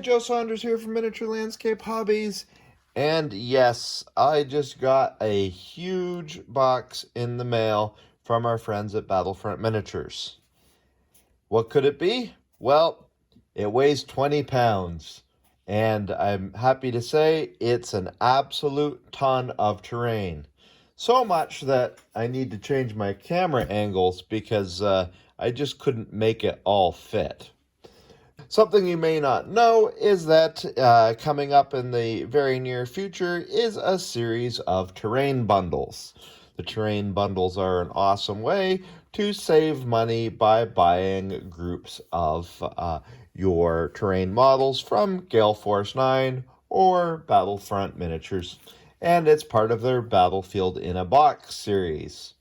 Joe Saunders here from Miniature Landscape Hobbies. And yes, I just got a huge box in the mail from our friends at Battlefront Miniatures. What could it be? Well, it weighs 20 pounds. And I'm happy to say it's an absolute ton of terrain. So much that I need to change my camera angles because I just couldn't make it all fit. Something you may not know is that coming up in the very near future is a series of terrain bundles. The terrain bundles are an awesome way to save money by buying groups of your terrain models from Gale Force 9 or Battlefront Miniatures, and it's part of their Battlefield in a Box series.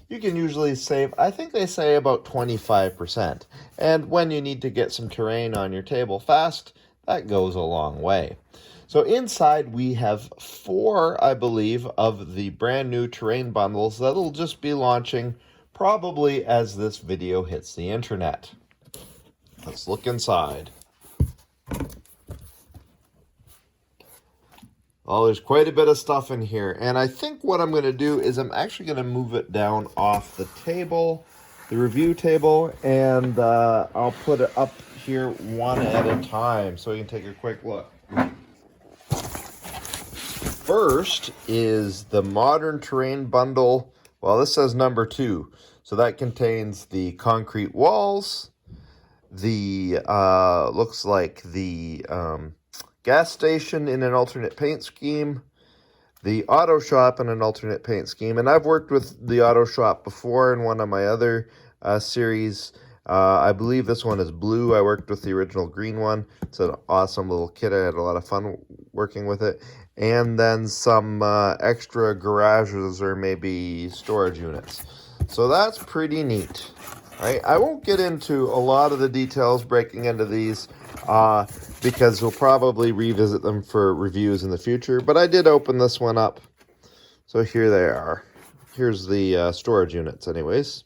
You can usually save, I think they say about 25%. And when you need to get some terrain on your table fast, that goes a long way. So inside we have 4, I believe, of the brand new terrain bundles that'll just be launching probably as this video hits the internet. Let's look inside. Oh, there's quite a bit of stuff in here. And I think what I'm going to do is I'm actually going to move it down off the table, the review table, and I'll put it up here one at a time so you can take a quick look. First is the Modern Terrain Bundle. Well, this says number 2. So that contains the concrete walls, the, looks like the, gas station in an alternate paint scheme, the auto shop in an alternate paint scheme, and I've worked with the auto shop before in one of my other series. I believe this one is blue. I worked with the original green one. It's an awesome little kit. I had a lot of fun working with it. And then some extra garages or maybe storage units. So that's pretty neat. Right? I won't get into a lot of the details breaking into these because we'll probably revisit them for reviews in the future. But I did open this one up. So here they are. Here's the storage units anyways.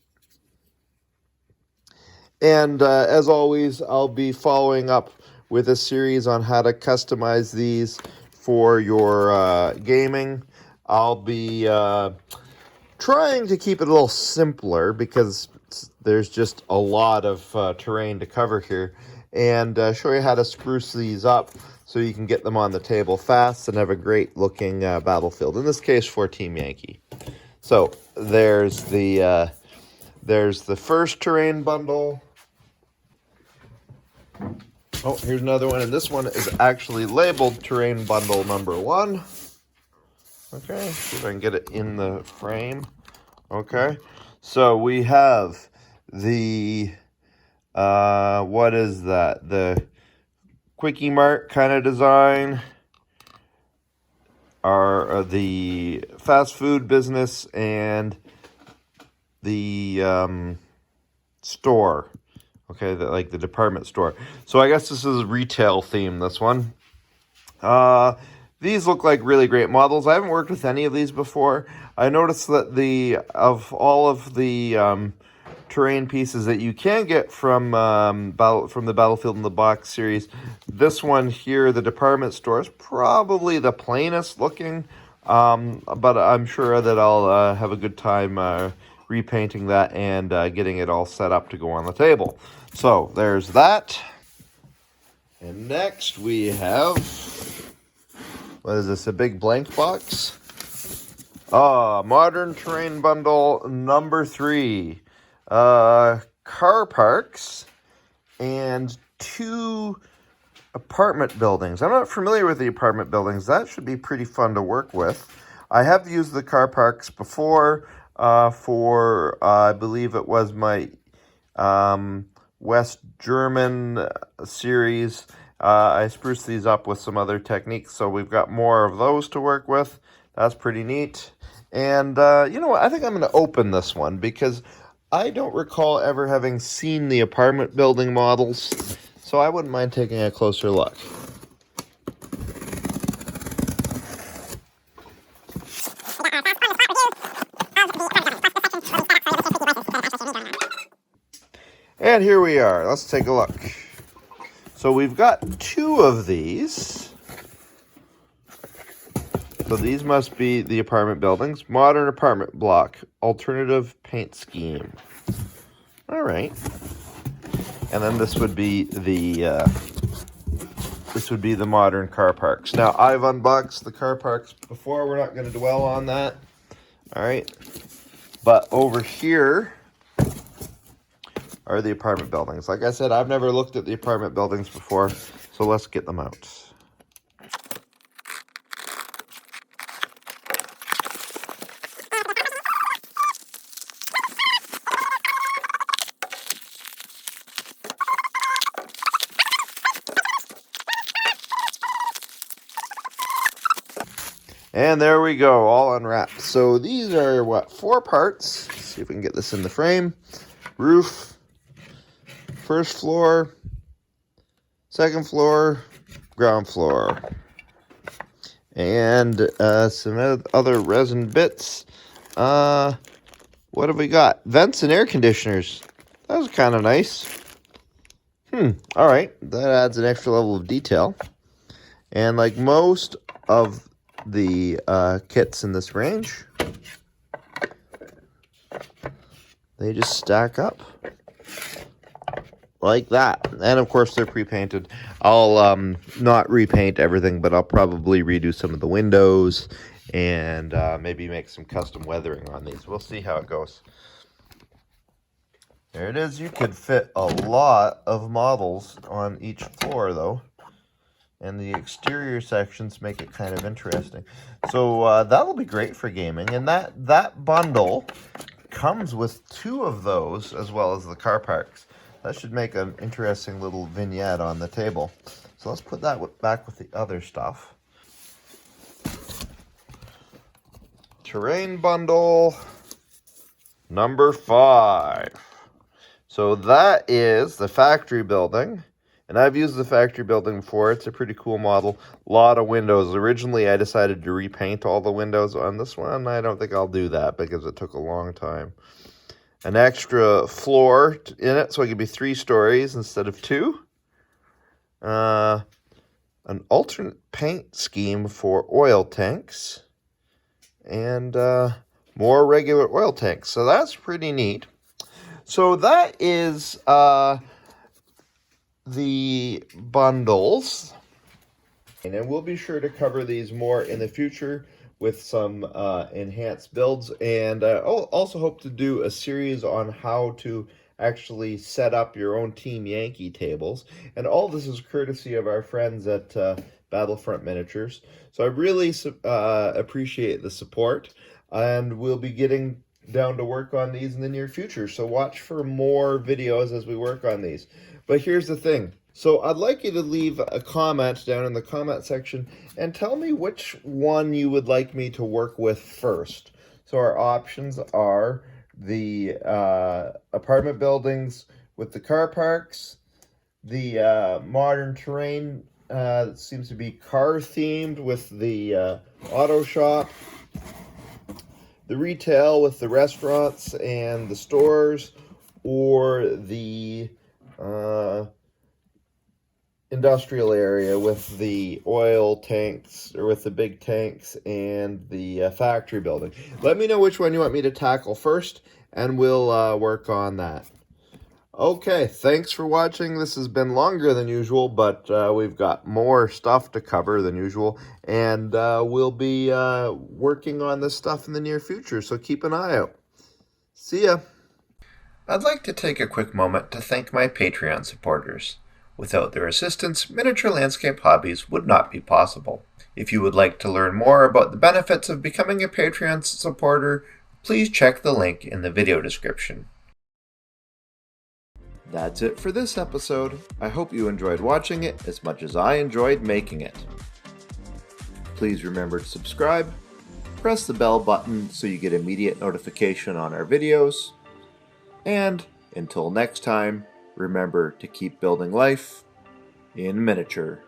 And as always, I'll be following up with a series on how to customize these for your gaming. I'll be trying to keep it a little simpler because there's just a lot of terrain to cover here, and show you how to spruce these up so you can get them on the table fast and have a great looking battlefield, in this case for Team Yankee. So there's the first terrain bundle. Oh, here's another one, and this one is actually labeled terrain bundle number 1. Okay, see if I can get it in the frame. Okay, so we have the, what is that? The Quickie Mart kind of design, are the fast food business, and the store. Okay, like the department store. So I guess this is retail theme, this one. These look like really great models. I haven't worked with any of these before. I noticed that of all of the terrain pieces that you can get from the Battlefield in the Box series, this one here, the department store, is probably the plainest looking. But I'm sure that I'll have a good time repainting that and getting it all set up to go on the table. So there's that. And next we have, what is this, a big blank box? Modern Terrain Bundle number 3. Car parks and 2 apartment buildings. I'm not familiar with the apartment buildings. That should be pretty fun to work with. I have used the car parks before for, I believe it was my West German series. I spruced these up with some other techniques, so we've got more of those to work with. That's pretty neat. And you know what? I think I'm going to open this one because I don't recall ever having seen the apartment building models, so I wouldn't mind taking a closer look. And here we are. Let's take a look. So we've got 2 of these. So these must be the apartment buildings. Modern apartment block. Alternative paint scheme. All right. And then this would be the modern car parks. Now, I've unboxed the car parks before. We're not going to dwell on that. All right. But over here are the apartment buildings. Like I said, I've never looked at the apartment buildings before, so let's get them out. And there we go, all unwrapped. So these are, what, 4 parts? Let's see if we can get this in the frame. Roof, first floor, second floor, ground floor. And some other resin bits. What have we got? Vents and air conditioners. That was kind of nice. All right, that adds an extra level of detail. And like most of the kits in this range, they just stack up like that. And of course they're pre-painted. I'll not repaint everything, but I'll probably redo some of the windows and maybe make some custom weathering on these. We'll see how it goes. There it is. You could fit a lot of models on each floor though. And the exterior sections make it kind of interesting. So that'll be great for gaming. And that bundle comes with 2 of those, as well as the car parks. That should make an interesting little vignette on the table. So let's put that back with the other stuff. Terrain bundle number 5. So that is the factory building. And I've used the factory building before. It's a pretty cool model. A lot of windows. Originally, I decided to repaint all the windows on this one. I don't think I'll do that because it took a long time. An extra floor in it, so it could be 3 stories instead of 2. An alternate paint scheme for oil tanks. And more regular oil tanks. So that's pretty neat. So that is the bundles, and we'll be sure to cover these more in the future with some enhanced builds, and I'll also hope to do a series on how to actually set up your own Team Yankee tables, and all this is courtesy of our friends at Battlefront Miniatures. So I really appreciate the support, and we'll be getting down to work on these in the near future, so watch for more videos as we work on these. But here's the thing. So I'd like you to leave a comment down in the comment section and tell me which one you would like me to work with first. So our options are the apartment buildings with the car parks, the modern terrain that seems to be car themed with the auto shop, the retail with the restaurants and the stores, or the industrial area with the oil tanks, or with the big tanks, and the factory building. Let me know which one you want me to tackle first, and we'll work on that. Okay, thanks for watching. This has been longer than usual, but we've got more stuff to cover than usual, and we'll be working on this stuff in the near future, so keep an eye out. See ya! I'd like to take a quick moment to thank my Patreon supporters. Without their assistance, Miniature Landscape Hobbies would not be possible. If you would like to learn more about the benefits of becoming a Patreon supporter, please check the link in the video description. That's it for this episode. I hope you enjoyed watching it as much as I enjoyed making it. Please remember to subscribe, press the bell button so you get immediate notification on our videos, and until next time, remember to keep building life in miniature.